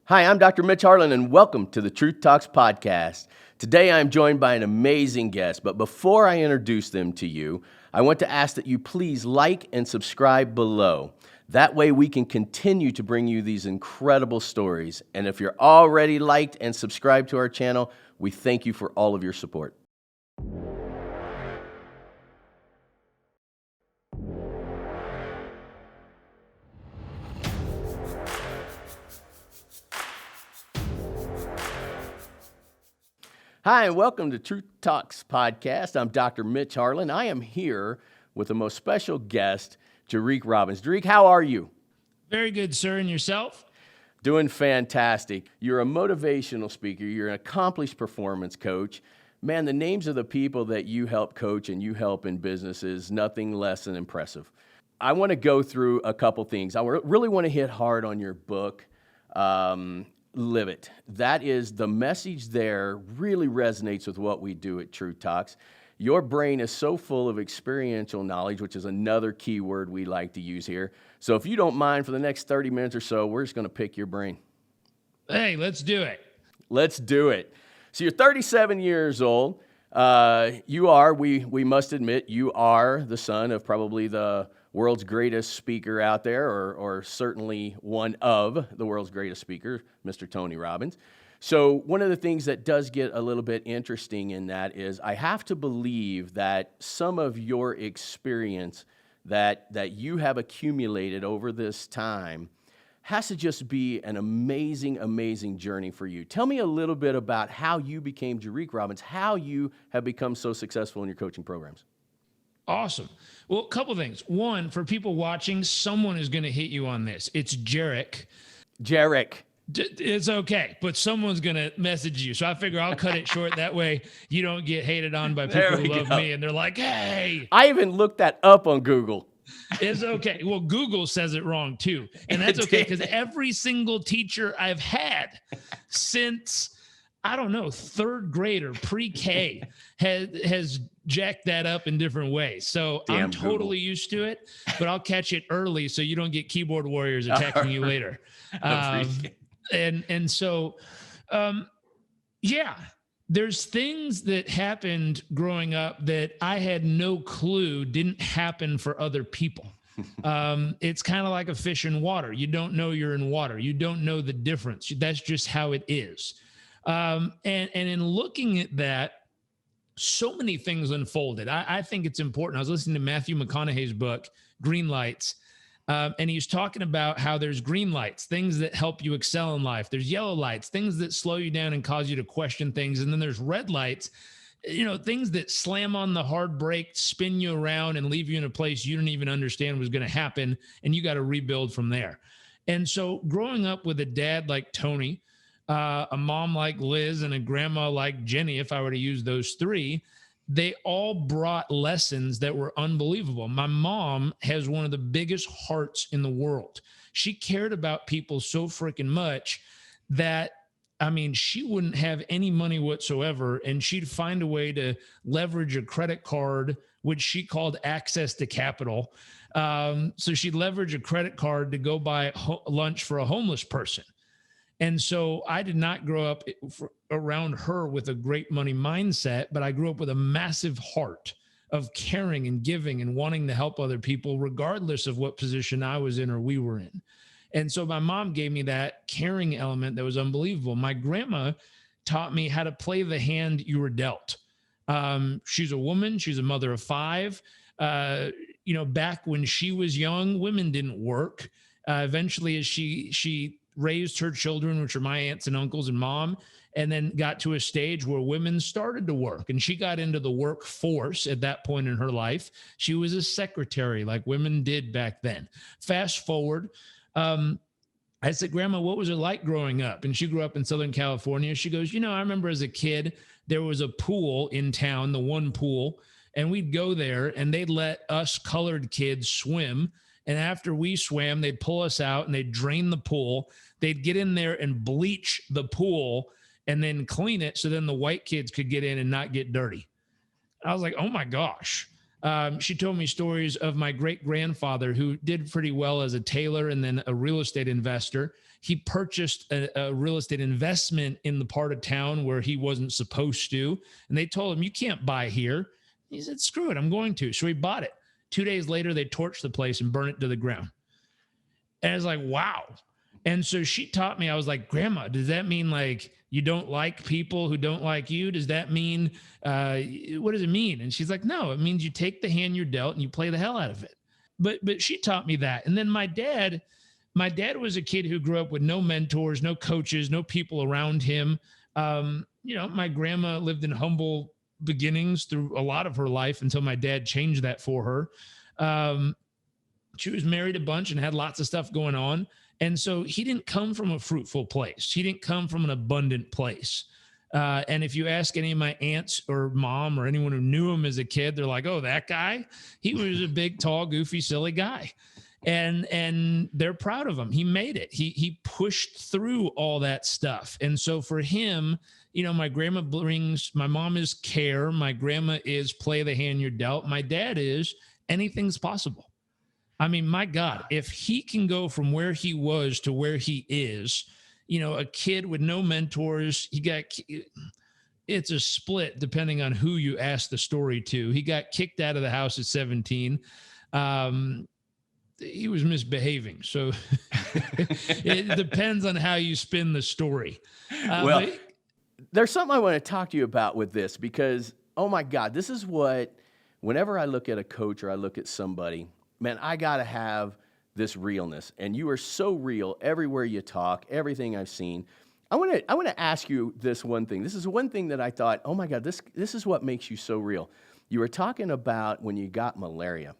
Hi, I'm Dr. Mitch and welcome to the Truth Talks podcast. Today I'm joined by an amazing guest, but before I introduce them to you, I want to ask that you please like and subscribe below. That way we can continue to bring you these incredible stories. And if you're already liked and subscribed to our channel, we thank you for all of your support. Hi, and welcome to Truth Talks podcast. I'm Dr. Mitch Harlan. I am here with the most special guest, Jairek Robbins. Jairek, how are you? Very good, sir. And yourself? Doing fantastic. You're a motivational speaker. You're an accomplished performance coach. Man, the names of the people that you help coach and you help in business is nothing less than impressive. I want to go through a couple things. I really want to hit hard on your book, Live It. That is, the message there really resonates with what we do at Truth Talks. Your brain is so full of experiential knowledge, which is another key word we like to use here. So if you don't mind, for the next 30 minutes or so, we're just going to pick your brain. Hey, let's do it. Let's do it. So you're 37 years old. We must admit, you are the son of probably the world's greatest speaker out there, or certainly one of the world's greatest speakers, Mr. Tony Robbins. So one of the things that does get a little bit interesting in that is I have to believe that some of your experience that you have accumulated over this time has to just be an amazing, amazing journey for you. Tell me a little bit about how you became Jairek Robbins, how you have become so successful in your coaching programs. Awesome. Well, a couple things. One, for people watching, someone is going to hit you on this. It's Jairek. Jairek. It's okay, but someone's going to message you. So I figure I'll cut it short. That way you don't get hated on by people who love me and they're like, hey. I even looked that up on Google. It's okay. Well, Google says it wrong too. And that's okay, because every single teacher I've had since, I don't know, third grade or pre-K has jacked that up in different ways. So Damn, I'm totally used to it, but I'll catch it early so you don't get keyboard warriors attacking you later. There's things that happened growing up that I had no clue didn't happen for other people. It's kind of like a fish in water. You don't know you're in water. You don't know the difference. That's just how it is. And in looking at that, so many things unfolded. I think it's important. I was listening to Matthew McConaughey's book, Green Lights, and he's talking about how there's green lights, things that help you excel in life. There's yellow lights, things that slow you down and cause you to question things. And then there's red lights, things that slam on the hard brake, spin you around and leave you in a place you didn't even understand was going to happen. And you got to rebuild from there. And so growing up with a dad like Tony, a mom like Liz, and a grandma like Jenny, if I were to use those three, they all brought lessons that were unbelievable. My mom has one of the biggest hearts in the world. She cared about people so freaking much that, she wouldn't have any money whatsoever, and she'd find a way to leverage a credit card, which she called access to capital. So she'd leverage a credit card to go buy lunch for a homeless person. And so I did not grow up around her with a great money mindset, but I grew up with a massive heart of caring and giving and wanting to help other people, regardless of what position I was in or we were in. And so my mom gave me that caring element that was unbelievable. My grandma taught me how to play the hand you were dealt. She's a woman. She's a mother of five. Back when she was young, women didn't work. Eventually, as she raised her children, which are my aunts and uncles and mom, and then got to a stage where women started to work, and she got into the workforce at that point in her life. She was a secretary like women did back then. Fast forward, I said, Grandma, what was it like growing up? And she grew up in Southern California. She goes, I remember as a kid, there was a pool in town, the one pool, and we'd go there and they'd let us colored kids swim. And after we swam, they'd pull us out and they'd drain the pool. They'd get in there and bleach the pool and then clean it so then the white kids could get in and not get dirty. I was like, oh my gosh. She told me stories of my great grandfather who did pretty well as a tailor and then a real estate investor. He purchased a real estate investment in the part of town where he wasn't supposed to. And they told him, you can't buy here. He said, screw it, I'm going to. So he bought it. 2 days later, they torched the place and burned it to the ground. And I was like, wow. And so she taught me, I was like, Grandma, does that mean like you don't like people who don't like you? Does that mean, what does it mean? And she's like, no, it means you take the hand you're dealt and you play the hell out of it. But she taught me that. And then my dad was a kid who grew up with no mentors, no coaches, no people around him. My grandma lived in humble beginnings through a lot of her life until my dad changed that for her. She was married a bunch and had lots of stuff going on. And so he didn't come from a fruitful place. He didn't come from an abundant place. And if you ask any of my aunts or mom or anyone who knew him as a kid, they're like, oh, that guy, he was a big, tall, goofy, silly guy. And they're proud of him. He made it. He pushed through all that stuff. And so for him, my grandma my mom is care. My grandma is play the hand you're dealt. My dad is anything's possible. I mean, my God, if he can go from where he was to where he is, a kid with no mentors, it's a split depending on who you ask the story to. He got kicked out of the house at 17. He was misbehaving. So it depends on how you spin the story. There's something I want to talk to you about with this because, oh my God, this is what, whenever I look at a coach or I look at somebody, man, I got to have this realness. And you are so real everywhere you talk, everything I've seen. I want to ask you this one thing. This is one thing that I thought, oh my God, this is what makes you so real. You were talking about when you got malaria,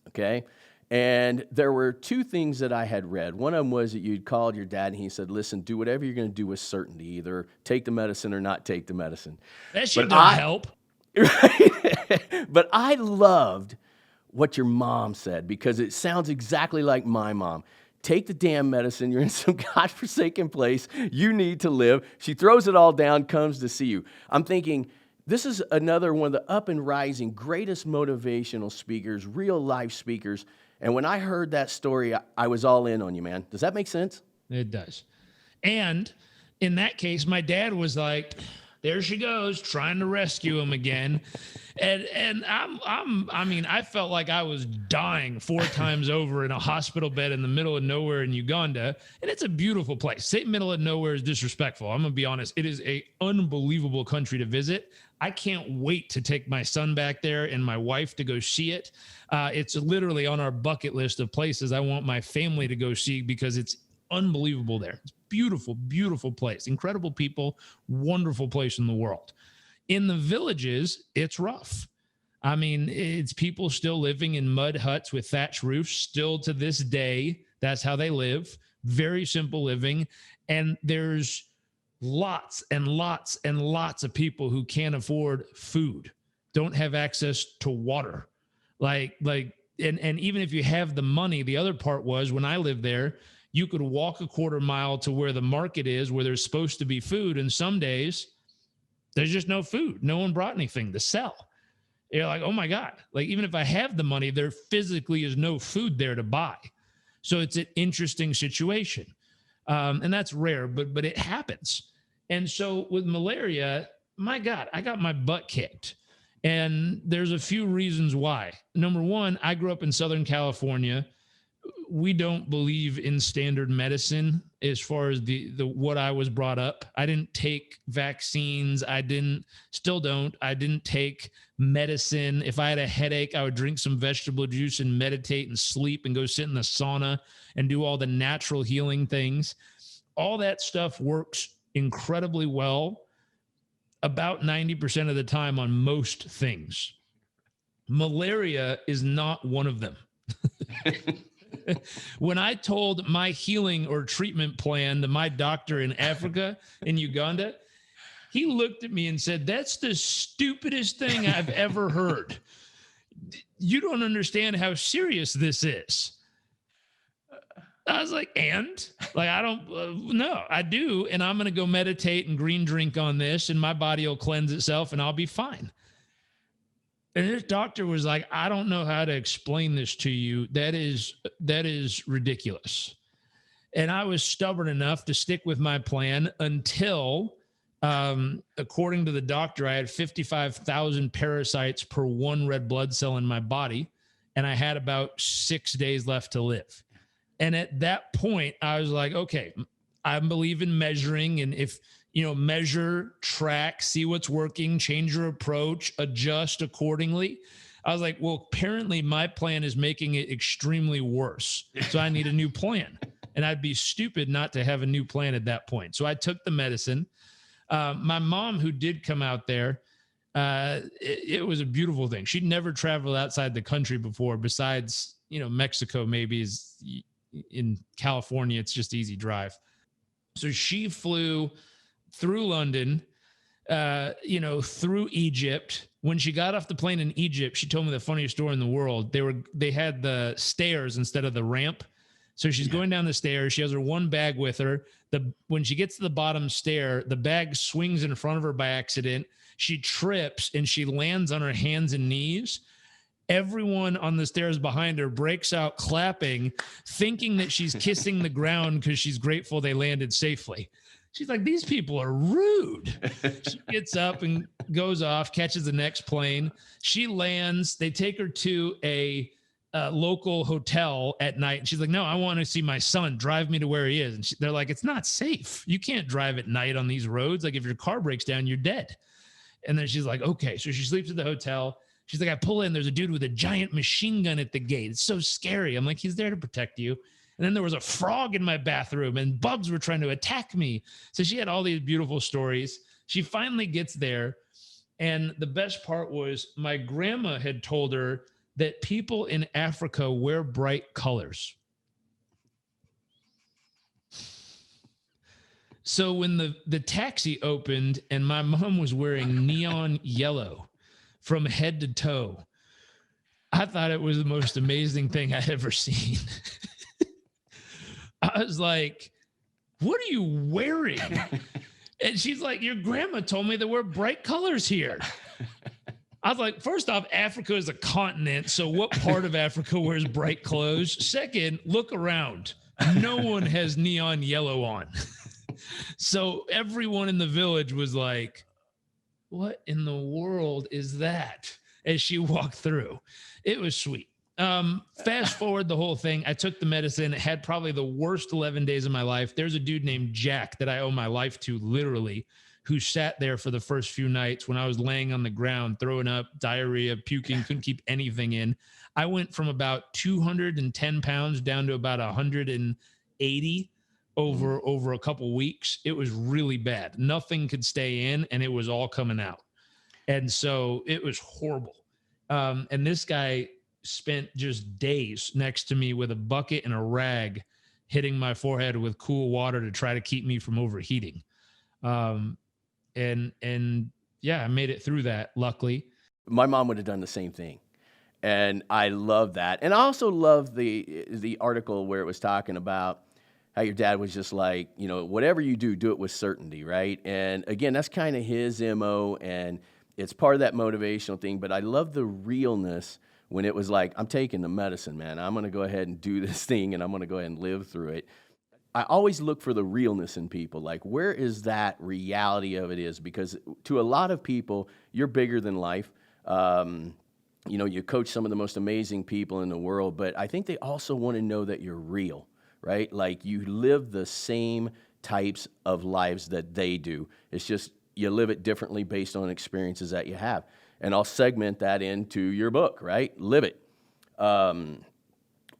okay? And there were two things that I had read. One of them was that you'd called your dad and he said, listen, do whatever you're going to do with certainty. Either take the medicine or not take the medicine. That shit doesn't help. Right? But I loved what your mom said because it sounds exactly like my mom. Take the damn medicine. You're in some godforsaken place. You need to live. She throws it all down, comes to see you. I'm thinking, this is another one of the up and rising greatest motivational speakers, real life speakers. And when I heard that story, I was all in on you, man. Does that make sense? It does. And in that case, my dad was like, there she goes, trying to rescue him again. And I felt like I was dying 4 times over in a hospital bed in the middle of nowhere in Uganda. And it's a beautiful place. Saying middle of nowhere is disrespectful. I'm going to be honest. It is an unbelievable country to visit. I can't wait to take my son back there and my wife to go see it. It's literally on our bucket list of places I want my family to go see because it's unbelievable there. It's beautiful, beautiful place. Incredible people, wonderful place in the world. In the villages, it's rough. I mean, it's people still living in mud huts with thatch roofs. Still to this day, that's how they live. Very simple living. And there's lots and lots and lots of people who can't afford food, don't have access to water. And even if you have the money, the other part was when I lived there, you could walk a quarter mile to where the market is, where there's supposed to be food. And some days there's just no food. No one brought anything to sell. You're like, oh my God. Like, even if I have the money, there physically is no food there to buy. So it's an interesting situation. And that's rare, but it happens. And so with malaria, my God, I got my butt kicked. And there's a few reasons why. Number one, I grew up in Southern California. We don't believe in standard medicine as far as the what I was brought up. I didn't take vaccines. Still don't. I didn't take medicine. If I had a headache, I would drink some vegetable juice and meditate and sleep and go sit in the sauna and do all the natural healing things. All that stuff works incredibly well about 90% of the time on most things. Malaria is not one of them. When I told my healing or treatment plan to my doctor in Africa, in Uganda, he looked at me and said, that's the stupidest thing I've ever heard. You don't understand how serious this is. I was like, I don't no, I do. And I'm going to go meditate and green drink on this and my body will cleanse itself and I'll be fine. And this doctor was like, I don't know how to explain this to you. That is ridiculous. And I was stubborn enough to stick with my plan until, according to the doctor, I had 55,000 parasites per 1 red blood cell in my body, and I had about 6 days left to live. And at that point, I was like, okay, I believe in measuring. And if, measure, track, see what's working, change your approach, adjust accordingly. I was like, well, apparently my plan is making it extremely worse. So I need a new plan. And I'd be stupid not to have a new plan at that point. So I took the medicine. My mom, who did come out there, it was a beautiful thing. She'd never traveled outside the country before, besides, Mexico maybe is in California. It's just easy drive. So she flew through London, through Egypt. When she got off the plane in Egypt, she told me the funniest story in the world. They had the stairs instead of the ramp. So she's going down the stairs. She has her one bag with her. When she gets to the bottom stair, the bag swings in front of her by accident. She trips and she lands on her hands and knees. Everyone on the stairs behind her breaks out clapping, thinking that she's kissing the ground because she's grateful they landed safely. She's like, these people are rude. She gets up and goes off, catches the next plane. She lands. They take her to a local hotel at night. And she's like, no, I want to see my son. Drive me to where he is. And they're like, it's not safe. You can't drive at night on these roads. Like, if your car breaks down, you're dead. And then she's like, okay. So she sleeps at the hotel. She's like, I pull in. There's a dude with a giant machine gun at the gate. It's so scary. I'm like, he's there to protect you. And then there was a frog in my bathroom and bugs were trying to attack me. So she had all these beautiful stories. She finally gets there. And the best part was my grandma had told her that people in Africa wear bright colors. So when the taxi opened and my mom was wearing neon yellow from head to toe, I thought it was the most amazing thing I'd ever seen. I was like, what are you wearing? And she's like, your grandma told me that we're bright colors here. I was like, first off, Africa is a continent. So what part of Africa wears bright clothes? Second, look around. No one has neon yellow on. So everyone in the village was like, what in the world is that? As she walked through. It was sweet. Fast forward the whole thing. I took the medicine. It had probably the worst 11 days of my life. There's a dude named Jack that I owe my life to, literally, who sat there for the first few nights when I was laying on the ground, throwing up, diarrhea, puking, couldn't keep anything in. I went from about 210 pounds down to about 180 over a couple weeks. It was really bad. Nothing could stay in, and it was all coming out. And so it was horrible. And this guy spent just days next to me with a bucket and a rag, hitting my forehead with cool water to try to keep me from overheating. And yeah, I made it through that, luckily. My mom would have done the same thing. And I love that. And I also love the article where it was talking about how your dad was just like, whatever you do, do it with certainty, right? And again, that's kind of his MO, and it's part of that motivational thing. But I love the realness when it was like, I'm taking the medicine, man. I'm going to go ahead and do this thing, and I'm going to go ahead and live through it. I always look for the realness in people. Like, where is that reality of it is? Because to a lot of people, you're bigger than life. You coach some of the most amazing people in the world, but I think they also want to know that you're real, right? Like, you live the same types of lives that they do. It's just you live it differently based on experiences that you have. And I'll segment that into your book, right? Live it. A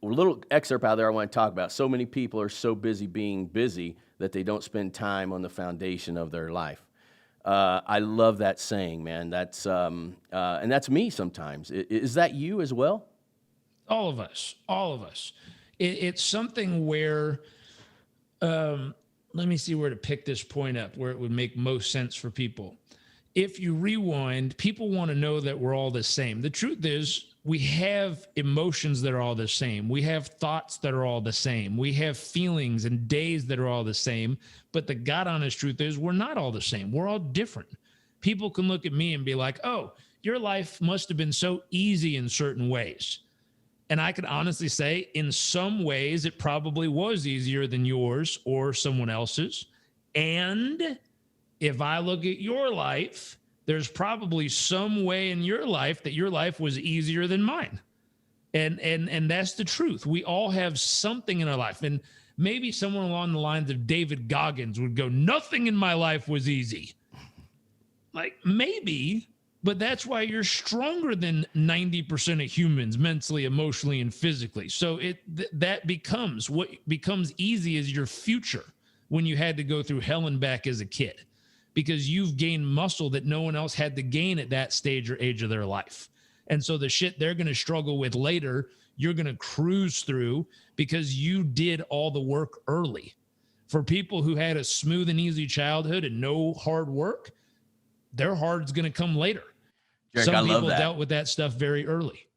little excerpt out there I want to talk about. So many people are so busy being busy that they don't spend time on the foundation of their life. I love that saying, man. That's and that's me sometimes. Is that you as well? All of us. It's something where, let me see where to pick this point up, where it would make most sense for people. If you rewind, people want to know that we're all the same. The truth is, we have emotions that are all the same. We have thoughts that are all the same. We have feelings and days that are all the same. But the God honest truth is, we're not all the same. We're all different. People can look at me and be like, oh, your life must have been so easy in certain ways. And I can honestly say in some ways it probably was easier than yours or someone else's. And if I look at your life, there's probably some way in your life that your life was easier than mine. And that's the truth. We all have something in our life. And maybe someone along the lines of David Goggins would go, nothing in my life was easy. Like maybe, but that's why you're stronger than 90% of humans mentally, emotionally, and physically. So that becomes what becomes easy is your future when you had to go through hell and back as a kid, because you've gained muscle that no one else had to gain at that stage or age of their life. And so the shit they're going to struggle with later, you're going to cruise through because you did all the work early. For people who had a smooth and easy childhood and no hard work, their hard's going to come later. Jairek, Some people dealt with that stuff very early.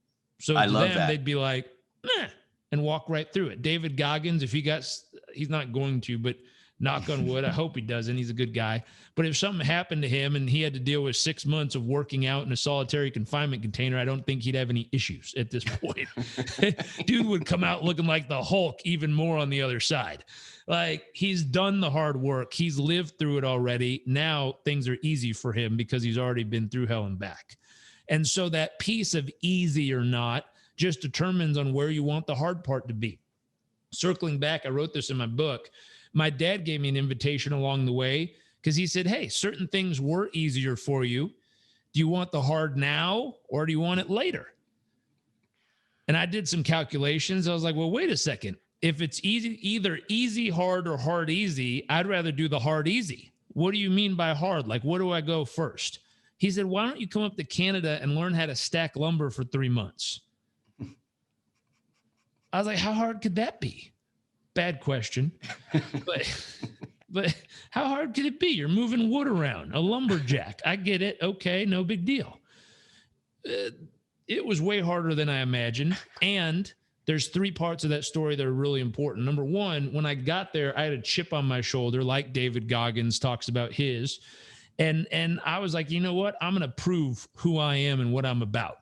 So to them, they'd be like, meh, and walk right through it. David Goggins, if he's not going to, but knock on wood, I hope he doesn't. He's a good guy. But if something happened to him and he had to deal with 6 months of working out in a solitary confinement container, I don't think he'd have any issues at this point. Dude would come out looking like the Hulk, even more on the other side. Like, he's done the hard work. He's lived through it already. Now things are easy for him because he's already been through hell and back. And so that piece of easy or not just determines on where you want the hard part to be. Circling back, I wrote this in my book. My dad gave me an invitation along the way because he said, hey, certain things were easier for you. Do you want the hard now or do you want it later? And I did some calculations. I was like, well, wait a second. If it's easy, either easy, hard, or hard, easy, I'd rather do the hard, easy. What do you mean by hard? Like, where do I go first? He said, why don't you come up to Canada and learn how to stack lumber for 3 months? I was like, how hard could that be? Bad question. But how hard could it be? You're moving wood around, a lumberjack. I get it. Okay, no big deal. It was way harder than I imagined. And there's 3 parts of that story that are really important. Number one, when I got there, I had a chip on my shoulder, like David Goggins talks about his. And I was like, you know what? I'm going to prove who I am and what I'm about.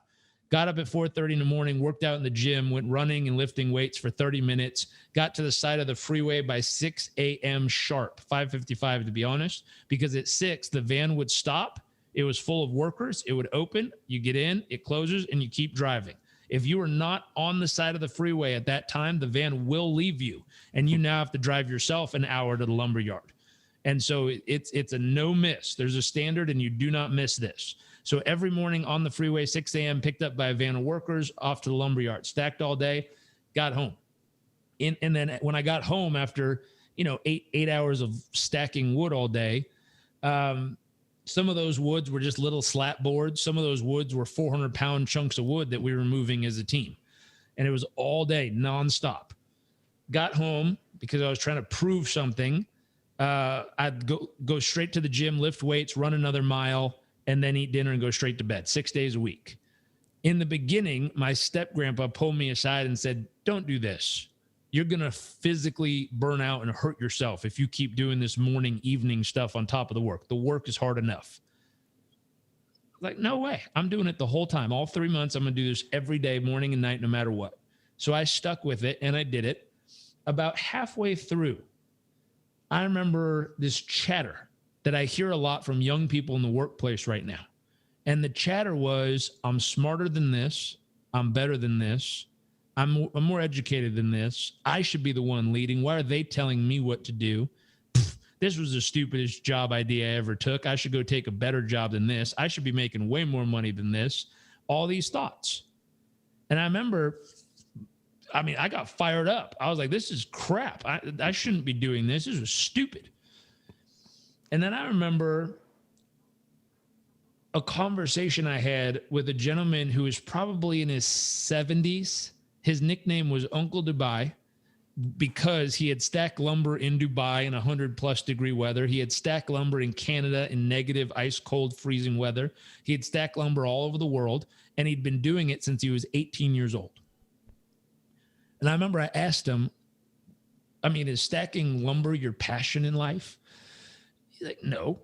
Got up at 4:30 in the morning, worked out in the gym, went running and lifting weights for 30 minutes, got to the side of the freeway by 6 a.m. sharp, 5:55 to be honest, because at 6, the van would stop. It was full of workers. It would open, you get in, it closes, and you keep driving. If you are not on the side of the freeway at that time, the van will leave you, and you now have to drive yourself an hour to the lumber yard. And so it's a no miss. There's a standard, and you do not miss this. So every morning on the freeway, 6 a.m., picked up by a van of workers, off to the lumber yard, stacked all day, got home. And then when I got home after, 8 hours of stacking wood all day, some of those woods were just little slat boards. Some of those woods were 400-pound chunks of wood that we were moving as a team. And it was all day, nonstop. Got home because I was trying to prove something. I'd go straight to the gym, lift weights, run another mile, and then eat dinner and go straight to bed 6 days a week. In the beginning, my step-grandpa pulled me aside and said, don't do this. You're going to physically burn out and hurt yourself if you keep doing this morning, evening stuff on top of the work. The work is hard enough. Like, no way. I'm doing it the whole time. All 3 months, I'm going to do this every day, morning and night, no matter what. So I stuck with it, and I did it. About halfway through, I remember this chatter that I hear a lot from young people in the workplace right now. And the chatter was, I'm smarter than this. I'm better than this. I'm more educated than this. I should be the one leading. Why are they telling me what to do? This was the stupidest job idea I ever took. I should go take a better job than this. I should be making way more money than this. All these thoughts. And I remember, I got fired up. I was like, this is crap. I shouldn't be doing this. This was stupid. And then I remember a conversation I had with a gentleman who was probably in his 70s. His nickname was Uncle Dubai because he had stacked lumber in Dubai in 100+ degree weather. He had stacked lumber in Canada in negative, ice cold, freezing weather. He had stacked lumber all over the world, and he'd been doing it since he was 18 years old. And I remember I asked him, is stacking lumber your passion in life? He's like, no.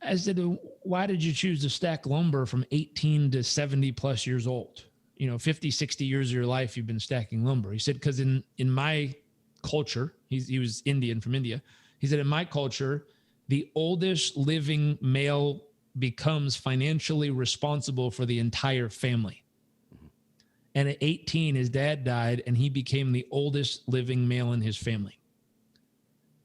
I said, why did you choose to stack lumber from 18 to 70+ years old? 50, 60 years of your life, you've been stacking lumber. He said, because in my culture, he was Indian, from India. He said, in my culture, the oldest living male becomes financially responsible for the entire family. And at 18, his dad died, and he became the oldest living male in his family.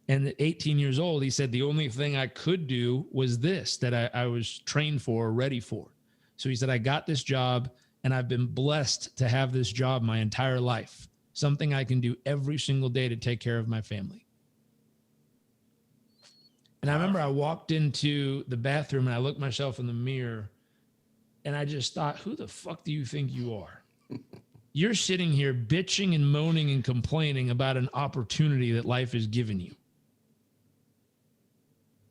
And at 18 years old, he said, the only thing I could do was this, that I was trained for, ready for. So he said, I got this job, and I've been blessed to have this job my entire life, something I can do every single day to take care of my family. And I remember I walked into the bathroom and I looked myself in the mirror and I just thought, who the fuck do you think you are? You're sitting here bitching and moaning and complaining about an opportunity that life has given you.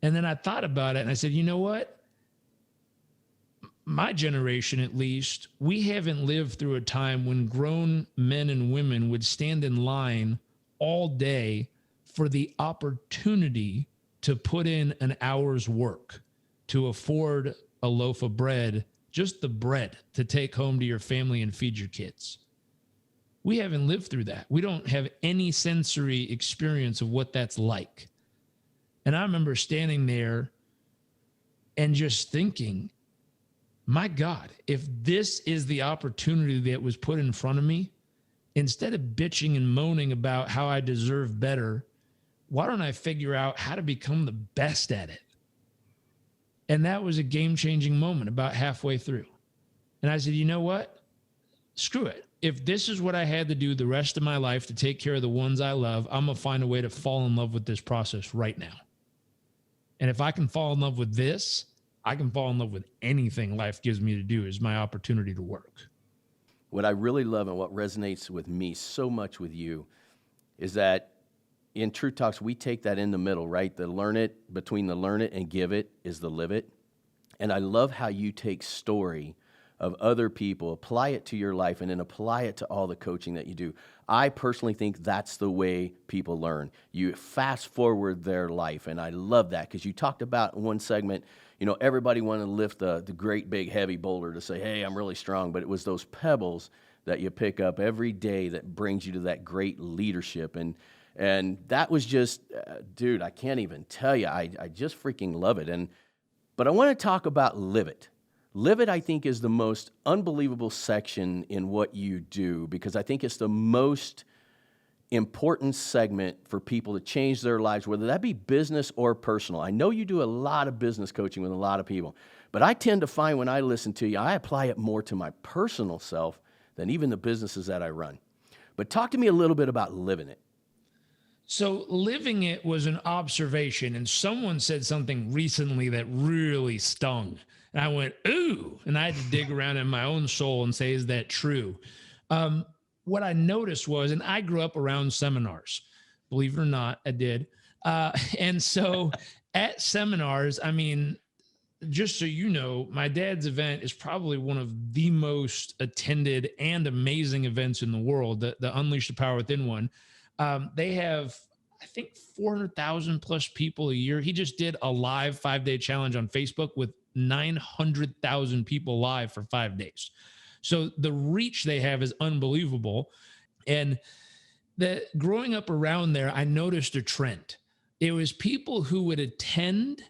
And then I thought about it and I said, you know what? My generation, at least, we haven't lived through a time when grown men and women would stand in line all day for the opportunity to put in an hour's work to afford a loaf of bread, just the bread to take home to your family and feed your kids. We haven't lived through that. We don't have any sensory experience of what that's like. And I remember standing there and just thinking, my God, if this is the opportunity that was put in front of me, instead of bitching and moaning about how I deserve better, why don't I figure out how to become the best at it? And that was a game-changing moment about halfway through. And I said, you know what? Screw it. If this is what I had to do the rest of my life to take care of the ones I love, I'm going to find a way to fall in love with this process right now. And if I can fall in love with this, I can fall in love with anything life gives me to do is my opportunity to work. What I really love and what resonates with me so much with you is that in Truth Talks, we take that in the middle, right? The learn it, between the learn it and give it is the live it. And I love how you take story of other people, apply it to your life, and then apply it to all the coaching that you do. I personally think that's the way people learn. You fast forward their life, and I love that because you talked about in one segment, everybody wanted to lift the great big heavy boulder to say, hey, I'm really strong, but it was those pebbles that you pick up every day that brings you to that great leadership. And that was just, dude, I can't even tell you. I just freaking love it. But I want to talk about live it. Live it, I think, is the most unbelievable section in what you do because I think it's the most important segment for people to change their lives, whether that be business or personal. I know you do a lot of business coaching with a lot of people, but I tend to find when I listen to you, I apply it more to my personal self than even the businesses that I run. But talk to me a little bit about living it. So living it was an observation, and someone said something recently that really stung. And I went, ooh, and I had to dig around in my own soul and say, is that true? What I noticed was, and I grew up around seminars, believe it or not, I did. And so at seminars, I mean, just so you know, my dad's event is probably one of the most attended and amazing events in the world, the Unleash the Power Within one. They have, I think, 400,000 plus people a year. He just did a live 5-day challenge on Facebook with 900,000 people live for 5 days. So the reach they have is unbelievable. And growing up around there, I noticed a trend. It was people who would attend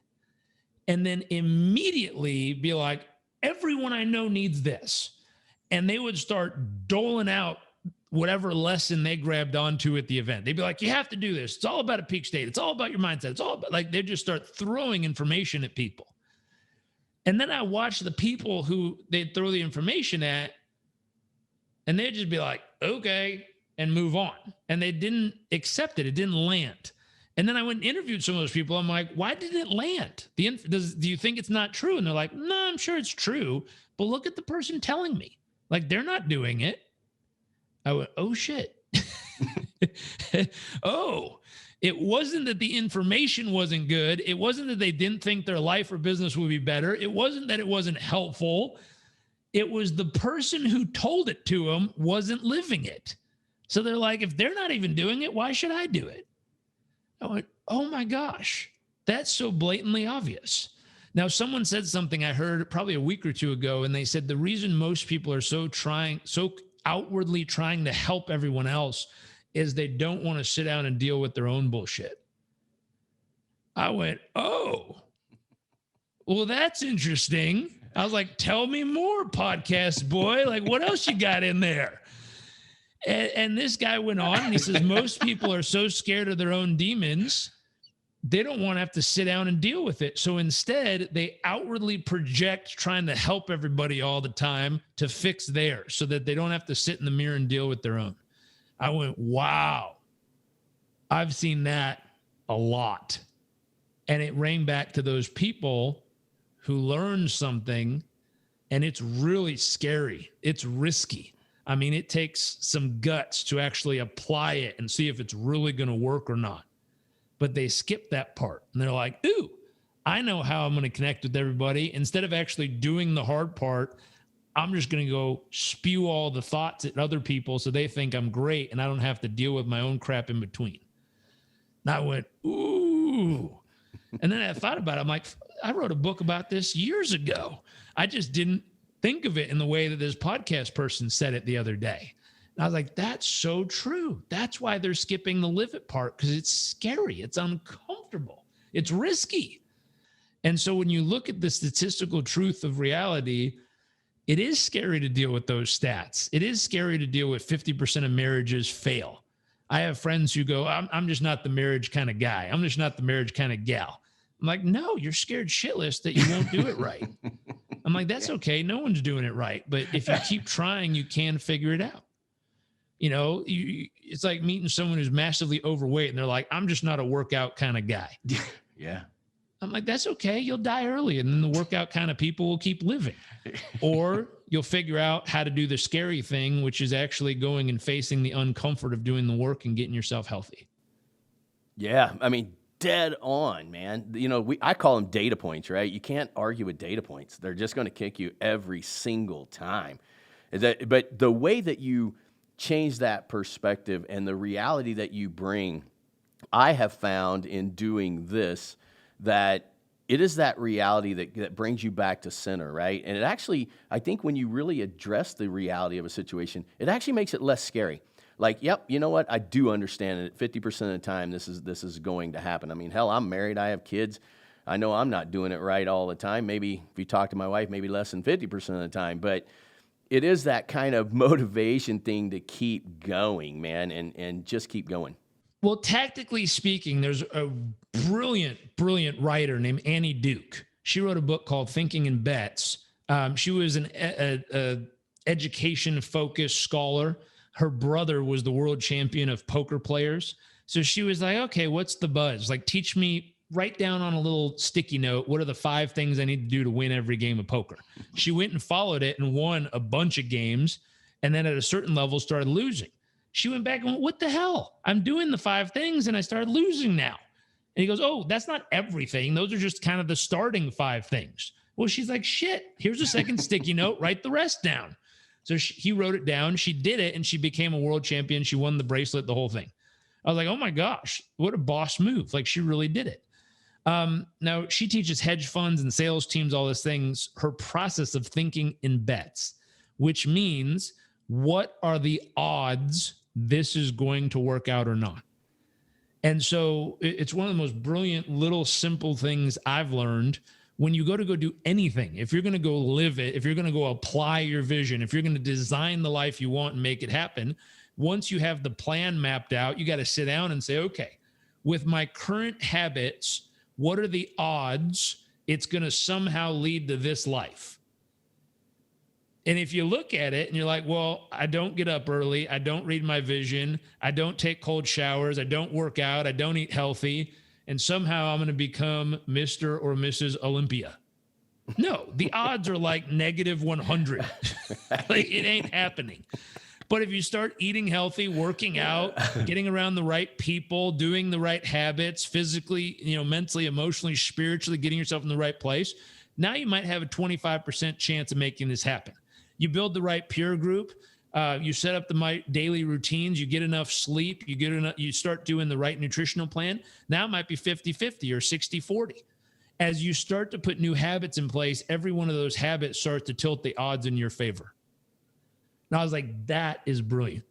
and then immediately be like, everyone I know needs this. And they would start doling out whatever lesson they grabbed onto at the event. They'd be like, you have to do this. It's all about a peak state. It's all about your mindset. It's all about, like, they just start throwing information at people. And then I watched the people who they'd throw the information at, and they'd just be like, okay, and move on. And they didn't accept it. It didn't land. And then I went and interviewed some of those people. I'm like, why didn't it land? Do you think it's not true? And they're like, no, I'm sure it's true. But look at the person telling me. Like, they're not doing it. I went, oh, shit. Oh, it wasn't that the information wasn't good. It wasn't that they didn't think their life or business would be better. It wasn't that it wasn't helpful. It was the person who told it to them wasn't living it. So they're like, if they're not even doing it, why should I do it? I went, oh my gosh, that's so blatantly obvious. Now, someone said something I heard probably a week or two ago, and they said the reason most people are so outwardly trying to help everyone else is they don't want to sit down and deal with their own bullshit. I went, oh, well, that's interesting. I was like, tell me more, podcast boy. Like, what else you got in there? And this guy went on and he says, most people are so scared of their own demons, they don't want to have to sit down and deal with it. So instead, they outwardly project trying to help everybody all the time to fix theirs so that they don't have to sit in the mirror and deal with their own. I went, wow, I've seen that a lot. And it rang back to those people who learned something, and it's really scary. It's risky. I mean, it takes some guts to actually apply it and see if it's really going to work or not. But they skip that part. And they're like, ooh, I know how I'm going to connect with everybody. Instead of actually doing the hard part, I'm just going to go spew all the thoughts at other people so they think I'm great and I don't have to deal with my own crap in between. And I went, ooh. And then I thought about it. I'm like, I wrote a book about this years ago. I just didn't think of it in the way that this podcast person said it the other day. And I was like, that's so true. That's why they're skipping the live it part, because it's scary. It's uncomfortable. It's risky. And so when you look at the statistical truth of reality, it is scary to deal with those stats. It is scary to deal with 50% of marriages fail. I have friends who go, I'm just not the marriage kind of guy. I'm just not the marriage kind of gal. I'm like, no, you're scared shitless that you won't do it right. I'm like, that's okay. No one's doing it right. But if you keep trying, you can figure it out. You know, it's like meeting someone who's massively overweight and they're like, I'm just not a workout kind of guy. Yeah. I'm like, that's okay. You'll die early. And then the workout kind of people will keep living. Or you'll figure out how to do the scary thing, which is actually going and facing the uncomfort of doing the work and getting yourself healthy. Yeah. I mean, dead on, man. You know, I call them data points, right? You can't argue with data points. They're just going to kick you every single time. But the way that you change that perspective and the reality that you bring, I have found in doing this, that it is that reality that brings you back to center, right? And it actually, I think when you really address the reality of a situation, it actually makes it less scary. Like, yep, you know what? I do understand it. 50% of the time, this is going to happen. I mean, hell, I'm married. I have kids. I know I'm not doing it right all the time. Maybe if you talk to my wife, maybe less than 50% of the time. But it is that kind of motivation thing to keep going, man, and just keep going. Well, tactically speaking, there's a brilliant writer named Annie Duke. She wrote a book called Thinking in Bets. She was an education-focused scholar. Her brother was the world champion of poker players. So she was like, okay, what's the buzz? Like, teach me, write down on a little sticky note, what are the 5 things I need to do to win every game of poker? She went and followed it and won a bunch of games, and then at a certain level started losing. She went back and went, what the hell? I'm doing the 5 things and I started losing now. And he goes, oh, that's not everything. Those are just kind of the starting 5 things. Well, she's like, shit, here's a second sticky note, write the rest down. So he wrote it down. She did it and she became a world champion. She won the bracelet, the whole thing. I was like, oh my gosh, what a boss move. Like, she really did it. Now she teaches hedge funds and sales teams, all these things, her process of thinking in bets, which means what are the odds this is going to work out or not? And so it's one of the most brilliant little simple things I've learned. When you go do anything, if you're going to go live it, if you're going to go apply your vision, if you're going to design the life you want and make it happen, once you have the plan mapped out, you got to sit down and say, okay, with my current habits, what are the odds it's going to somehow lead to this life? And if you look at it and you're like, well, I don't get up early, I don't read my vision, I don't take cold showers, I don't work out, I don't eat healthy, and somehow I'm going to become Mr. or Mrs. Olympia. No, the odds are like negative 100. Like, it ain't happening. But if you start eating healthy, working out, getting around the right people, doing the right habits, physically, mentally, emotionally, spiritually, getting yourself in the right place, now you might have a 25% chance of making this happen. You build the right peer group, you set up the daily routines, you get enough sleep, you start doing the right nutritional plan. Now it might be 50-50 or 60-40. As you start to put new habits in place, every one of those habits starts to tilt the odds in your favor. And I was like, that is brilliant.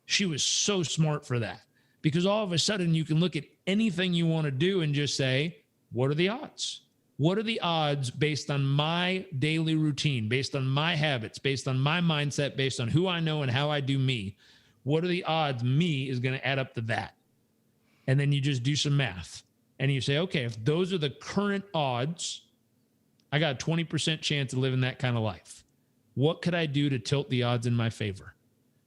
She was so smart for that, because all of a sudden you can look at anything you want to do and just say, what are the odds? What are the odds based on my daily routine, based on my habits, based on my mindset, based on who I know and how I do me? What are the odds me is going to add up to that? And then you just do some math and you say, okay, if those are the current odds, I got a 20% chance of living that kind of life. What could I do to tilt the odds in my favor?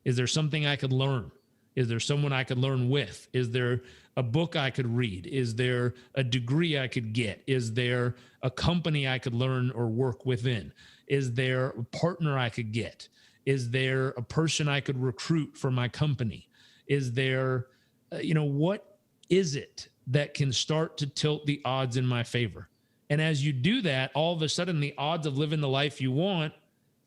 Is there something I could learn? Is there someone I could learn with? Is there a book I could read? Is there a degree I could get? Is there a company I could learn or work within? Is there a partner I could get? Is there a person I could recruit for my company? Is there, what is it that can start to tilt the odds in my favor? And as you do that, all of a sudden the odds of living the life you want,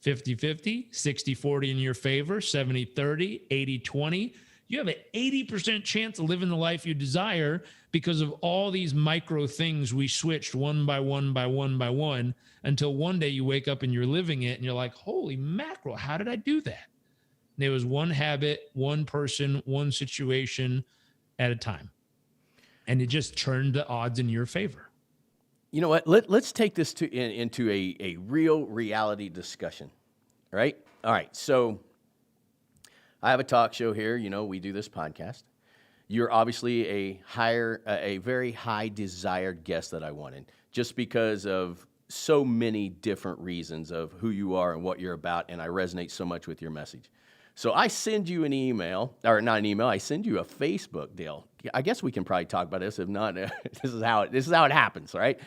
50-50, 60-40 in your favor, 70-30, 80-20, you have an 80% chance of living the life you desire because of all these micro things we switched one by one by one by one until one day you wake up and you're living it and you're like, holy mackerel, how did I do that? And it was one habit, one person, one situation at a time. And it just turned the odds in your favor. You know what? Let's take this into a real reality discussion, right? All right, so I have a talk show here. We do this podcast. You're obviously a very high desired guest that I wanted, just because of so many different reasons of who you are and what you're about, and I resonate so much with your message. So I send you an email, or not an email, I send you a Facebook deal. I guess we can probably talk about this. If not, this is how it happens, right?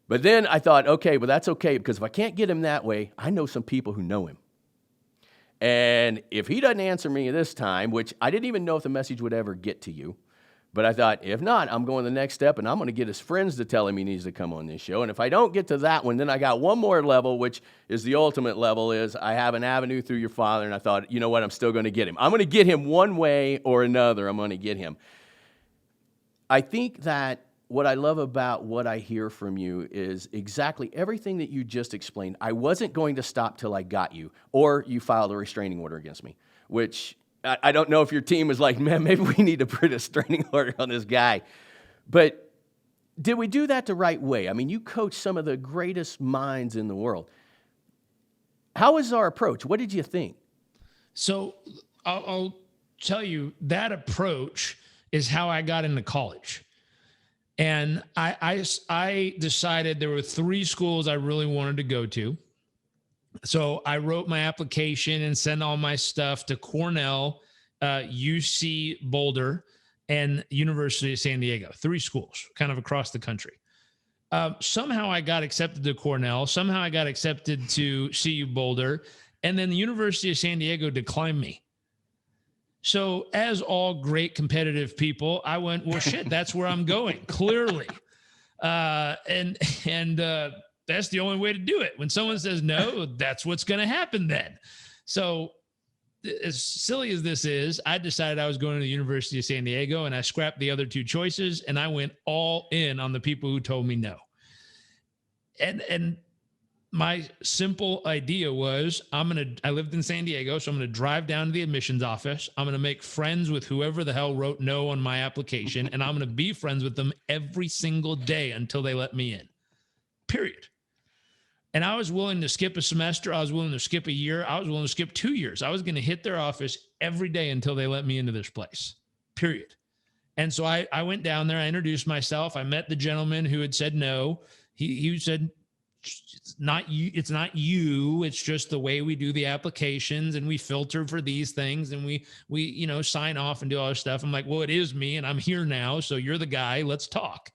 But then I thought, okay, well, that's okay, because if I can't get him that way, I know some people who know him. And if he doesn't answer me this time, which I didn't even know if the message would ever get to you, but I thought, if not, I'm going the next step, and I'm going to get his friends to tell him he needs to come on this show. And if I don't get to that one, then I got one more level, which is the ultimate level, is I have an avenue through your father, and I thought, you know what, I'm still going to get him. I'm going to get him one way or another. I'm going to get him. I think that what I love about what I hear from you is exactly everything that you just explained. I wasn't going to stop till I got you, or you filed a restraining order against me, which I don't know if your team is like, man, maybe we need to put a restraining order on this guy. But did we do that the right way? I mean, you coach some of the greatest minds in the world. How was our approach? What did you think? So I'll tell you, that approach is how I got into college. And I decided there were 3 schools I really wanted to go to. So I wrote my application and sent all my stuff to Cornell, UC Boulder, and University of San Diego. 3 schools, kind of across the country. Somehow I got accepted to Cornell. Somehow I got accepted to CU Boulder. And then the University of San Diego declined me. So as all great competitive people, I went, well, shit, that's where I'm going, clearly. And that's the only way to do it. When someone says no, that's what's going to happen then. So as silly as this is, I decided I was going to the University of San Diego, and I scrapped the other 2 choices, and I went all in on the people who told me no. And my simple idea was, I lived in San Diego, so I'm going to drive down to the admissions office. I'm going to make friends with whoever the hell wrote no on my application, and I'm going to be friends with them every single day until they let me in, period. And I was willing to skip a semester. I was willing to skip a year. I was willing to skip 2 years. I was going to hit their office every day until they let me into this place, period. And so I went down there. I introduced myself. I met the gentleman who had said no. He said, it's not you. It's just the way we do the applications, and we filter for these things, and we sign off and do all this stuff. I'm like, well, it is me, and I'm here now. So you're the guy. Let's talk.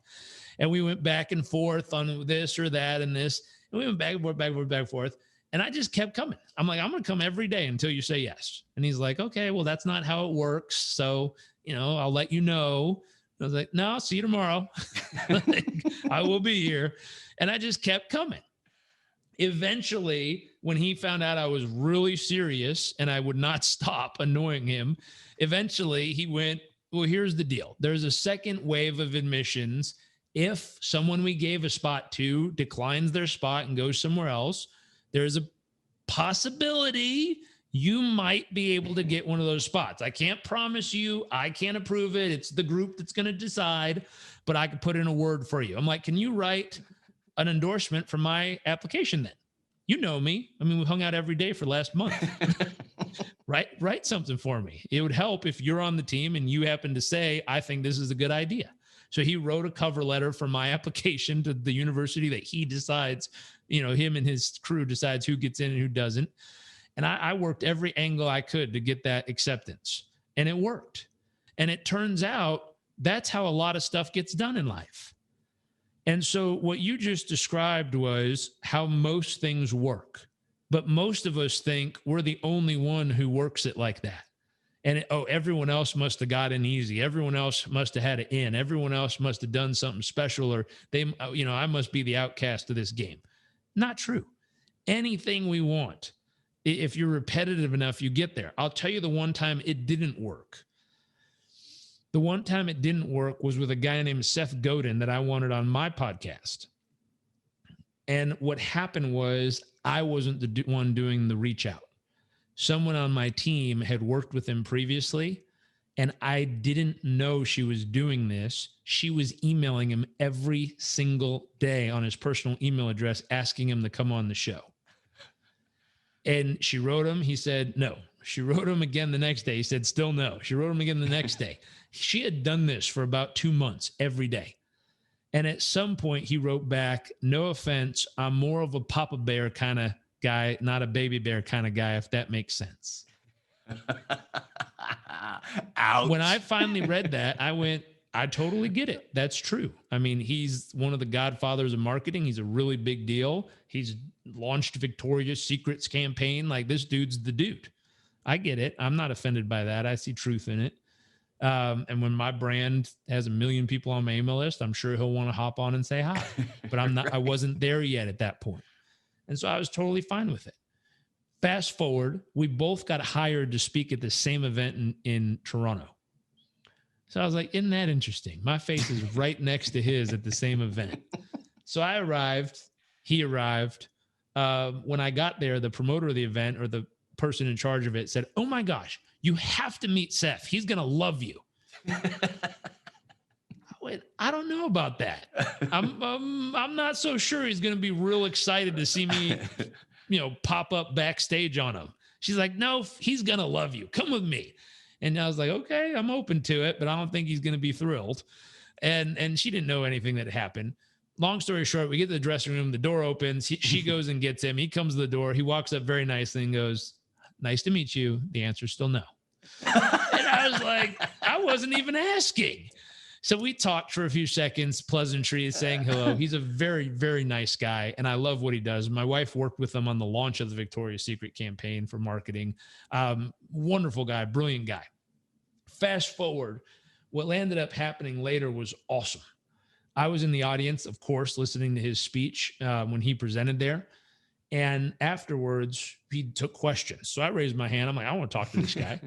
And we went back and forth on this or that and this. And we went back and forth. And I just kept coming. I'm like, I'm going to come every day until you say yes. And he's like, okay, well, that's not how it works. So, I'll let you know. I was like, no, I'll see you tomorrow. I will be here. And I just kept coming. Eventually, when he found out I was really serious and I would not stop annoying him, eventually he went, well, here's the deal. There's a second wave of admissions If someone we gave a spot to declines their spot and goes somewhere else, there's a possibility you might be able to get one of those spots. I can't promise you. I can't approve it. It's the group that's going to decide, but I could put in a word for you. I'm like, can you write an endorsement for my application then? You know me. I mean, we hung out every day for last month. Write something for me. It would help if you're on the team and you happen to say, I think this is a good idea. So he wrote a cover letter for my application to the university that he decides, him and his crew decides who gets in and who doesn't. And I worked every angle I could to get that acceptance, and it worked. And it turns out that's how a lot of stuff gets done in life. And so what you just described was how most things work. But most of us think we're the only one who works it like that. And everyone else must have got in easy. Everyone else must have had it in. Everyone else must have done something special, or I must be the outcast of this game. Not true. Anything we want, if you're repetitive enough, you get there. I'll tell you the one time it didn't work. The one time it didn't work was with a guy named Seth Godin that I wanted on my podcast. And what happened was I wasn't the one doing the reach out. Someone on my team had worked with him previously, and I didn't know she was doing this. She was emailing him every single day on his personal email address, asking him to come on the show. And she wrote him. He said, no. She wrote him again the next day. He said, still no. She wrote him again the next day. She had done this for about 2 months every day. And at some point he wrote back, no offense, I'm more of a Papa Bear kind of guy, not a baby bear kind of guy, if that makes sense. Ouch. When I finally read that, I went, I totally get it. That's true. I mean, he's one of the godfathers of marketing. He's a really big deal. He's launched Victoria's Secrets campaign. Like, this dude's the dude. I get it. I'm not offended by that. I see truth in it. And when my brand has 1 million people on my email list, I'm sure he'll want to hop on and say hi, but I wasn't there yet at that point. And so I was totally fine with it. Fast forward, we both got hired to speak at the same event in Toronto. So I was like, isn't that interesting? My face is right next to his at the same event. So I arrived, he arrived. When I got there, the promoter of the event, or the person in charge of it, said, oh my gosh, you have to meet Seth. He's going to love you. I don't know about that. I'm not so sure he's going to be real excited to see me, pop up backstage on him. She's like, no, he's going to love you. Come with me. And I was like, okay, I'm open to it, but I don't think he's going to be thrilled. And she didn't know anything that happened. Long story short, we get to the dressing room, the door opens, she goes and gets him. He comes to the door. He walks up very nicely and goes, nice to meet you. The answer's still no. And I was like, I wasn't even asking. So we talked for a few seconds, pleasantries, saying hello. He's a very, very nice guy, and I love what he does. My wife worked with him on the launch of the Victoria's Secret campaign for marketing. Wonderful guy, brilliant guy. Fast forward, what ended up happening later was awesome. I was in the audience, of course, listening to his speech when he presented there. And afterwards, he took questions. So I raised my hand. I'm like, I want to talk to this guy.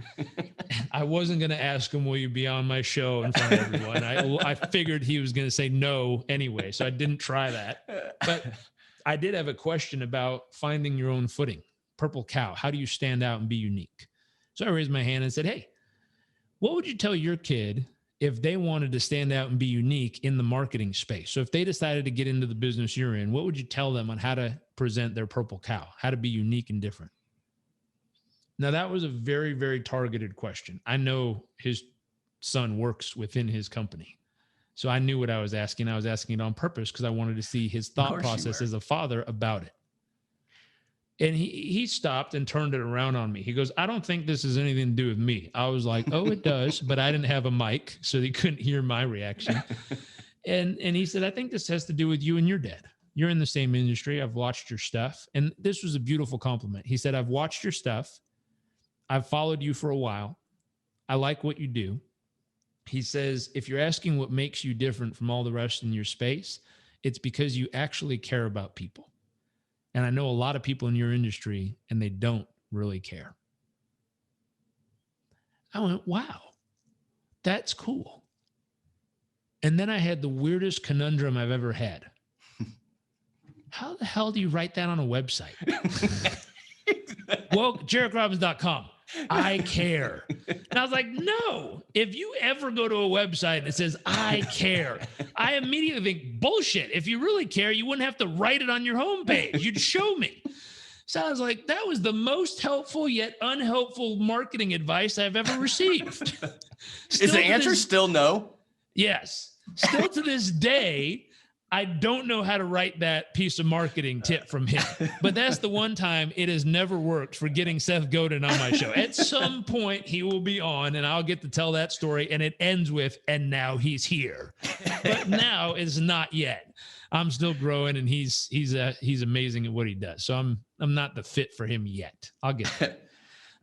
I wasn't going to ask him, will you be on my show in front of everyone? I figured he was going to say no anyway, so I didn't try that. But I did have a question about finding your own footing. Purple cow, how do you stand out and be unique? So I raised my hand and said, hey, what would you tell your kid if they wanted to stand out and be unique in the marketing space? So if they decided to get into the business you're in, what would you tell them on how to present their purple cow, how to be unique and different? Now, that was a very, very targeted question. I know his son works within his company, so I knew what I was asking. I was asking it on purpose because I wanted to see his thought process as a father about it. And he stopped and turned it around on me. He goes, I don't think this has anything to do with me. I was like, oh, it does, but I didn't have a mic, so he couldn't hear my reaction. And he said, I think this has to do with you and your dad. You're in the same industry. I've watched your stuff. And this was a beautiful compliment. He said, I've watched your stuff. I've followed you for a while. I like what you do. He says, if you're asking what makes you different from all the rest in your space, it's because you actually care about people. And I know a lot of people in your industry, and they don't really care. I went, wow, that's cool. And then I had the weirdest conundrum I've ever had. How the hell do you write that on a website? Well, JarekRobbins.com. I care. And I was like, no, if you ever go to a website that says, I care, I immediately think, bullshit. If you really care, you wouldn't have to write it on your homepage. You'd show me. So I was like, that was the most helpful yet unhelpful marketing advice I've ever received. Is the answer still no? Yes. Still to this day, I don't know how to write that piece of marketing tip from him, but that's the one time it has never worked for getting Seth Godin on my show. At some point he will be on and I'll get to tell that story, and it ends with, and now he's here. But now is not yet. I'm still growing, and he's amazing at what he does. So I'm not the fit for him yet. I'll get there.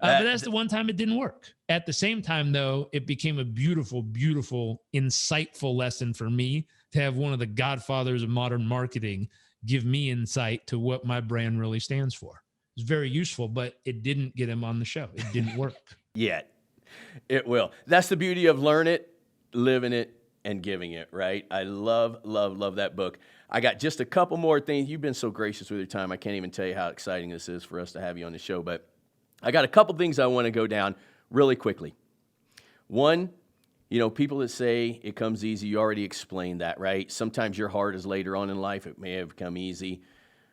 But that's the one time it didn't work. At the same time, though, it became a beautiful, beautiful, insightful lesson for me to have one of the godfathers of modern marketing give me insight to what my brand really stands for. It's very useful, but it didn't get him on the show. It didn't work. Yet. It will. That's the beauty of learn it, living it, and giving it, right? I love, love, love that book. I got just a couple more things. You've been so gracious with your time. I can't even tell you how exciting this is for us to have you on the show, but I got a couple things I want to go down really quickly. One, people that say it comes easy, you already explained that, right? Sometimes your heart is later on in life. It may have come easy.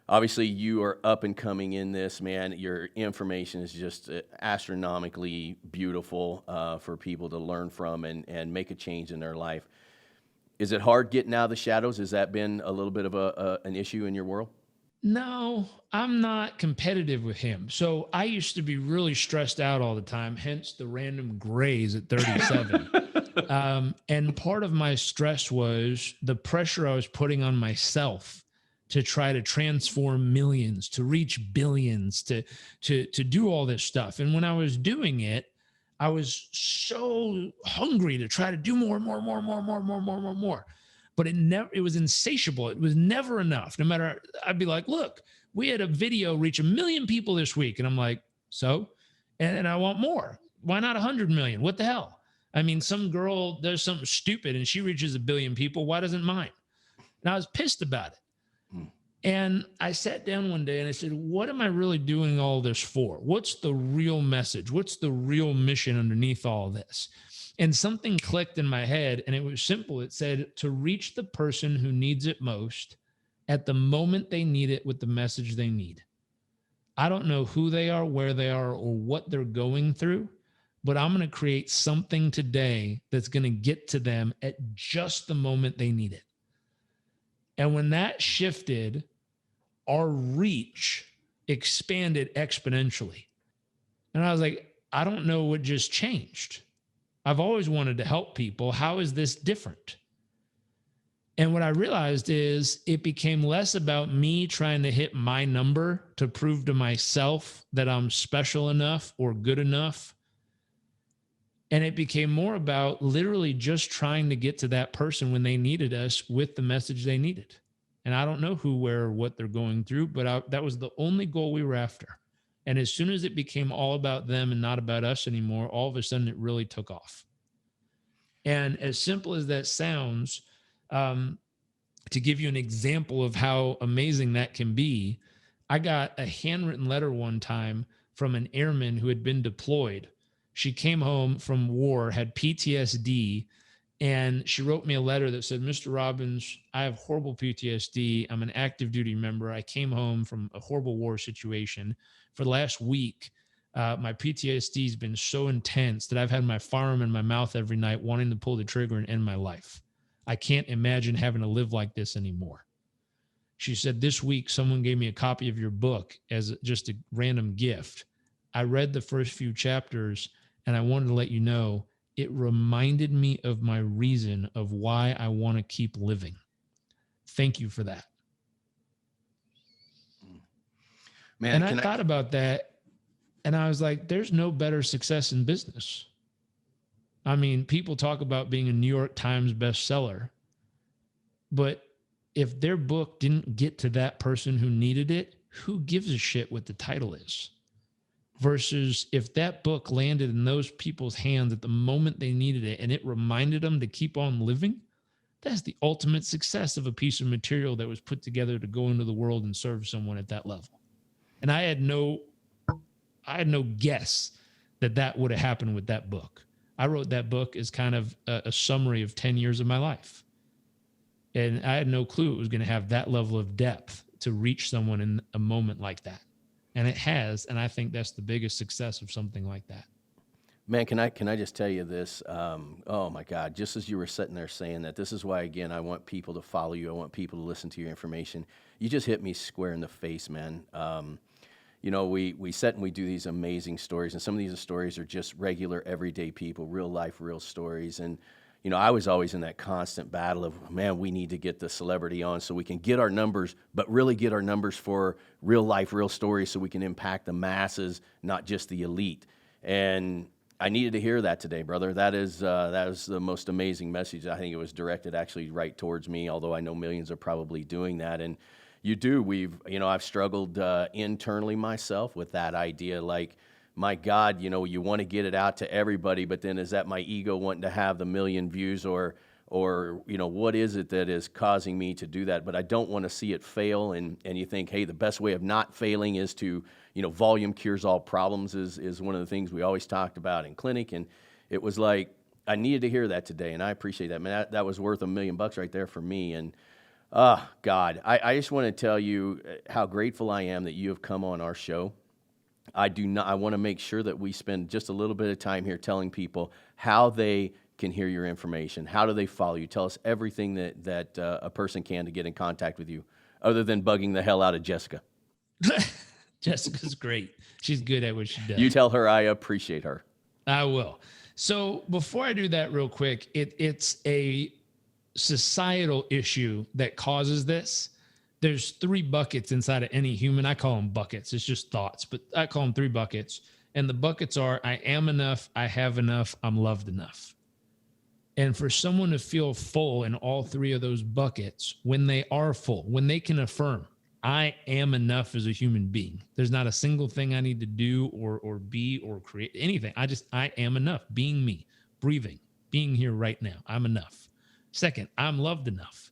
Obviously, you are up and coming in this, man. Your information is just astronomically beautiful for people to learn from and make a change in their life. Is it hard getting out of the shadows? Has that been a little bit of an issue in your world? No, I'm not competitive with him. So I used to be really stressed out all the time, hence the random grays at 37. And part of my stress was the pressure I was putting on myself to try to transform millions, to reach billions, to do all this stuff. And when I was doing it, I was so hungry to try to do more. But it was insatiable. It was never enough. No matter, I'd be like, look, we had a video reach 1 million people this week. And I'm like, so? And I want more. Why not 100 million? What the hell? I mean, some girl does something stupid and she reaches 1 billion people. Why doesn't mine? And I was pissed about it. And I sat down one day and I said, what am I really doing all this for? What's the real message? What's the real mission underneath all this? And something clicked in my head, and it was simple. It said to reach the person who needs it most at the moment they need it with the message they need. I don't know who they are, where they are, or what they're going through, but I'm going to create something today that's going to get to them at just the moment they need it. And when that shifted, our reach expanded exponentially. And I was like, I don't know what just changed. I've always wanted to help people. How is this different? And what I realized is it became less about me trying to hit my number to prove to myself that I'm special enough or good enough. And it became more about literally just trying to get to that person when they needed us with the message they needed. And I don't know who, where, or what they're going through, but that was the only goal we were after. And as soon as it became all about them and not about us anymore, all of a sudden it really took off. And as simple as that sounds, to give you an example of how amazing that can be, I got a handwritten letter one time from an airman who had been deployed. She came home from war, had PTSD, and she wrote me a letter that said, Mr. Robbins, I have horrible PTSD. I'm an active duty member. I came home from a horrible war situation. For the last week, my PTSD has been so intense that I've had my firearm in my mouth every night wanting to pull the trigger and end my life. I can't imagine having to live like this anymore. She said, this week, someone gave me a copy of your book as just a random gift. I read the first few chapters, and I wanted to let you know it reminded me of my reason of why I want to keep living. Thank you for that. Man, and I thought about that, and I was like, there's no better success in business. I mean, people talk about being a New York Times bestseller, but if their book didn't get to that person who needed it, who gives a shit what the title is? Versus if that book landed in those people's hands at the moment they needed it and it reminded them to keep on living, That's the ultimate success of a piece of material that was put together to go into the world and serve someone at that level. And I had no guess that would have happened with that book. I wrote that book as kind of a summary of 10 years of my life. And I had no clue it was going to have that level of depth to reach someone in a moment like that. And it has, and I think that's the biggest success of something like that. Man, can I just tell you this? Oh my God! Just as you were sitting there saying that, this is why, again, I want people to follow you. I want people to listen to your information. You just hit me square in the face, man. You know, we sit and we do these amazing stories, and some of these stories are just regular, everyday people, real life, real stories. And you know, I was always in that constant battle of, man, we need to get the celebrity on so we can get our numbers, but really get our numbers for real life, real stories, so we can impact the masses, not just the elite. And I needed to hear that today, brother. That is the most amazing message. I think it was directed actually right towards me, although I know millions are probably doing that. And you do. I've struggled internally myself with that idea. Like, my God, you want to get it out to everybody, but then is that my ego wanting to have the million views, or what is it that is causing me to do that? But I don't want to see it fail. And you think, hey, the best way of not failing is to, volume cures all problems is one of the things we always talked about in clinic. And it was like, I needed to hear that today. And I appreciate that, man. That was worth $1 million right there for me. And God, I just want to tell you how grateful I am that you have come on our show. I want to make sure that we spend just a little bit of time here telling people how they can hear your information. How do they follow you? Tell us everything that a person can to get in contact with you, other than bugging the hell out of Jessica. Jessica's great. She's good at what she does. You tell her I appreciate her. I will. So before I do that real quick, it's a societal issue that causes this. There's 3 buckets inside of any human. I call them buckets. It's just thoughts, but I call them 3 buckets. And the buckets are, I am enough, I have enough, I'm loved enough. And for someone to feel full in all 3 of those buckets, when they are full, when they can affirm, I am enough as a human being. There's not a single thing I need to do or be or create anything. I am enough, being me, breathing, being here right now. I'm enough. Second, I'm loved enough.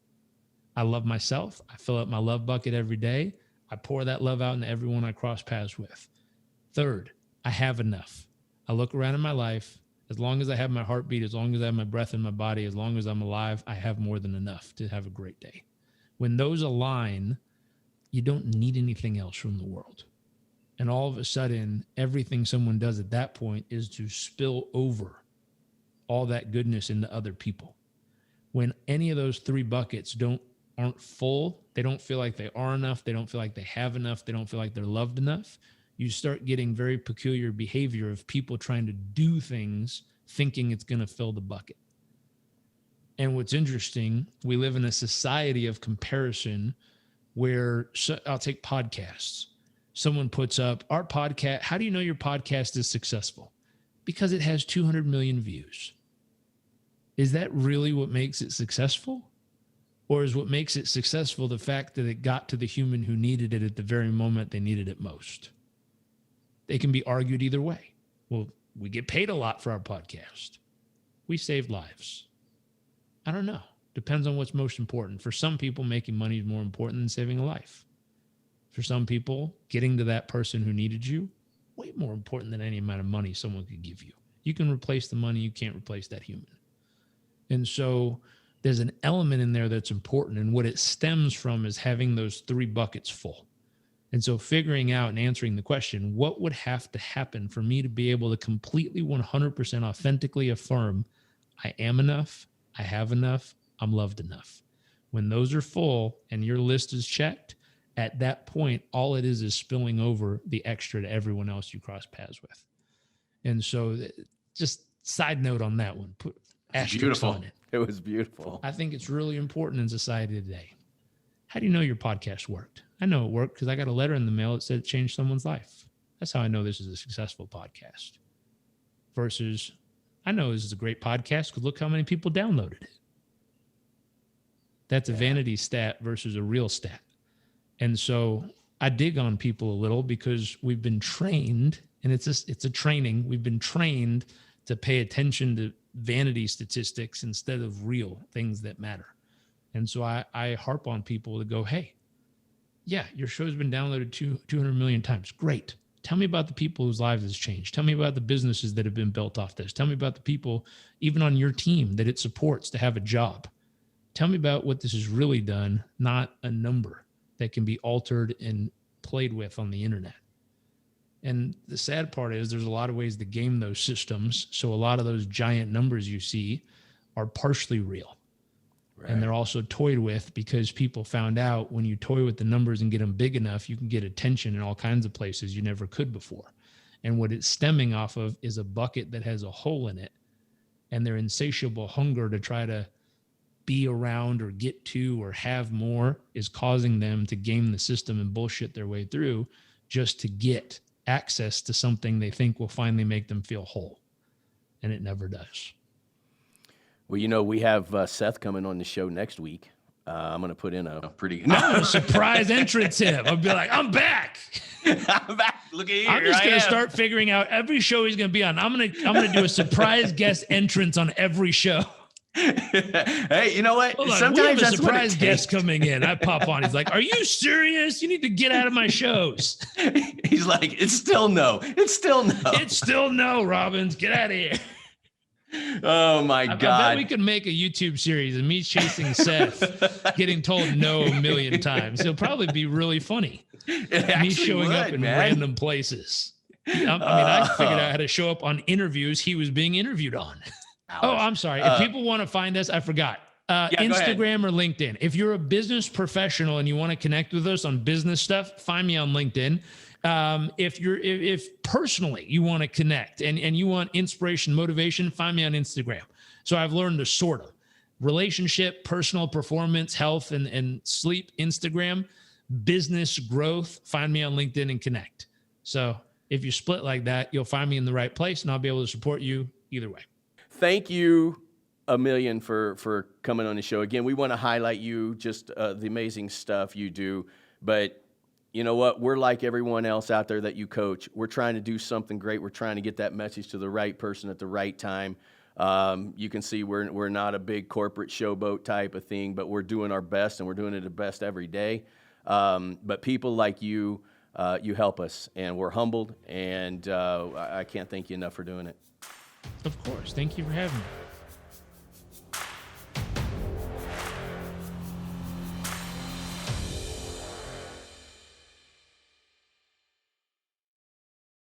I love myself. I fill up my love bucket every day. I pour that love out into everyone I cross paths with. Third, I have enough. I look around in my life. As long as I have my heartbeat, as long as I have my breath in my body, as long as I'm alive, I have more than enough to have a great day. When those align, you don't need anything else from the world. And all of a sudden, everything someone does at that point is to spill over all that goodness into other people. When any of those 3 buckets aren't full, they don't feel like they are enough, they don't feel like they have enough, they don't feel like they're loved enough, you start getting very peculiar behavior of people trying to do things thinking it's going to fill the bucket. And what's interesting, we live in a society of comparison where, I'll take podcasts. Someone puts up our podcast. How do you know your podcast is successful? Because it has 200 million views. Is that really what makes it successful? Or is what makes it successful the fact that it got to the human who needed it at the very moment they needed it most? They can be argued either way. Well, we get paid a lot for our podcast. We saved lives. I don't know. Depends on what's most important. For some people, making money is more important than saving a life. For some people, getting to that person who needed you, way more important than any amount of money someone could give you. You can replace the money. You can't replace that human. And so there's an element in there that's important. And what it stems from is having those 3 buckets full. And so figuring out and answering the question, what would have to happen for me to be able to completely 100% authentically affirm, I am enough, I have enough, I'm loved enough. When those are full and your list is checked, at that point, all it is spilling over the extra to everyone else you cross paths with. And so just side note on that one, put asterisks on it. It was beautiful. I think it's really important in society today. How do you know your podcast worked? I know it worked because I got a letter in the mail that said it changed someone's life. That's how I know this is a successful podcast. Versus, I know this is a great podcast because look how many people downloaded it. That's a vanity stat versus a real stat. And so I dig on people a little because we've been trained, and it's a training. We've been trained to pay attention to vanity statistics instead of real things that matter. And so I harp on people to go, hey, yeah, your show's been downloaded 200 million times. Great. Tell me about the people whose lives has changed. Tell me about the businesses that have been built off this. Tell me about the people, even on your team, that it supports to have a job. Tell me about what this has really done, not a number that can be altered and played with on the internet. And the sad part is there's a lot of ways to game those systems. So a lot of those giant numbers you see are partially real. Right. And they're also toyed with because people found out when you toy with the numbers and get them big enough, you can get attention in all kinds of places you never could before. And what it's stemming off of is a bucket that has a hole in it, and their insatiable hunger to try to be around or get to or have more is causing them to game the system and bullshit their way through just to get access to something they think will finally make them feel whole. And it never does. Well, we have Seth coming on the show next week. I'm going to put in a pretty... I'm going to surprise entrance him. I'll be like, I'm back. I'm back. Look at here. I'm just going to start figuring out every show he's going to be on. I'm going to do a surprise guest entrance on every show. Hey, you know what? Sometimes we have a surprise guest coming in. I pop on. He's like, are you serious? You need to get out of my shows. He's like, it's still no. It's still no. It's still no, Robbins. Get out of here. Oh my God. I bet we could make a YouTube series of me chasing Seth, getting told no a million times. It'll probably be really funny. Me showing up in random places. I figured out how to show up on interviews he was being interviewed on. Oh, I'm sorry. If people want to find us, I forgot. Instagram or LinkedIn. If you're a business professional and you want to connect with us on business stuff, find me on LinkedIn. If personally you want to connect and you want inspiration, motivation, find me on Instagram. So I've learned to sort of relationship, personal performance, health, and sleep, Instagram, business growth, find me on LinkedIn and connect. So if you split like that, you'll find me in the right place and I'll be able to support you either way. Thank you a million for coming on the show. Again, we want to highlight you, just the amazing stuff you do, but you know what? We're like everyone else out there that you coach. We're trying to do something great. We're trying to get that message to the right person at the right time. You can see we're not a big corporate showboat type of thing, but we're doing our best, and we're doing it the best every day. But people like you help us, and we're humbled, and I can't thank you enough for doing it. Of course. Thank you for having me.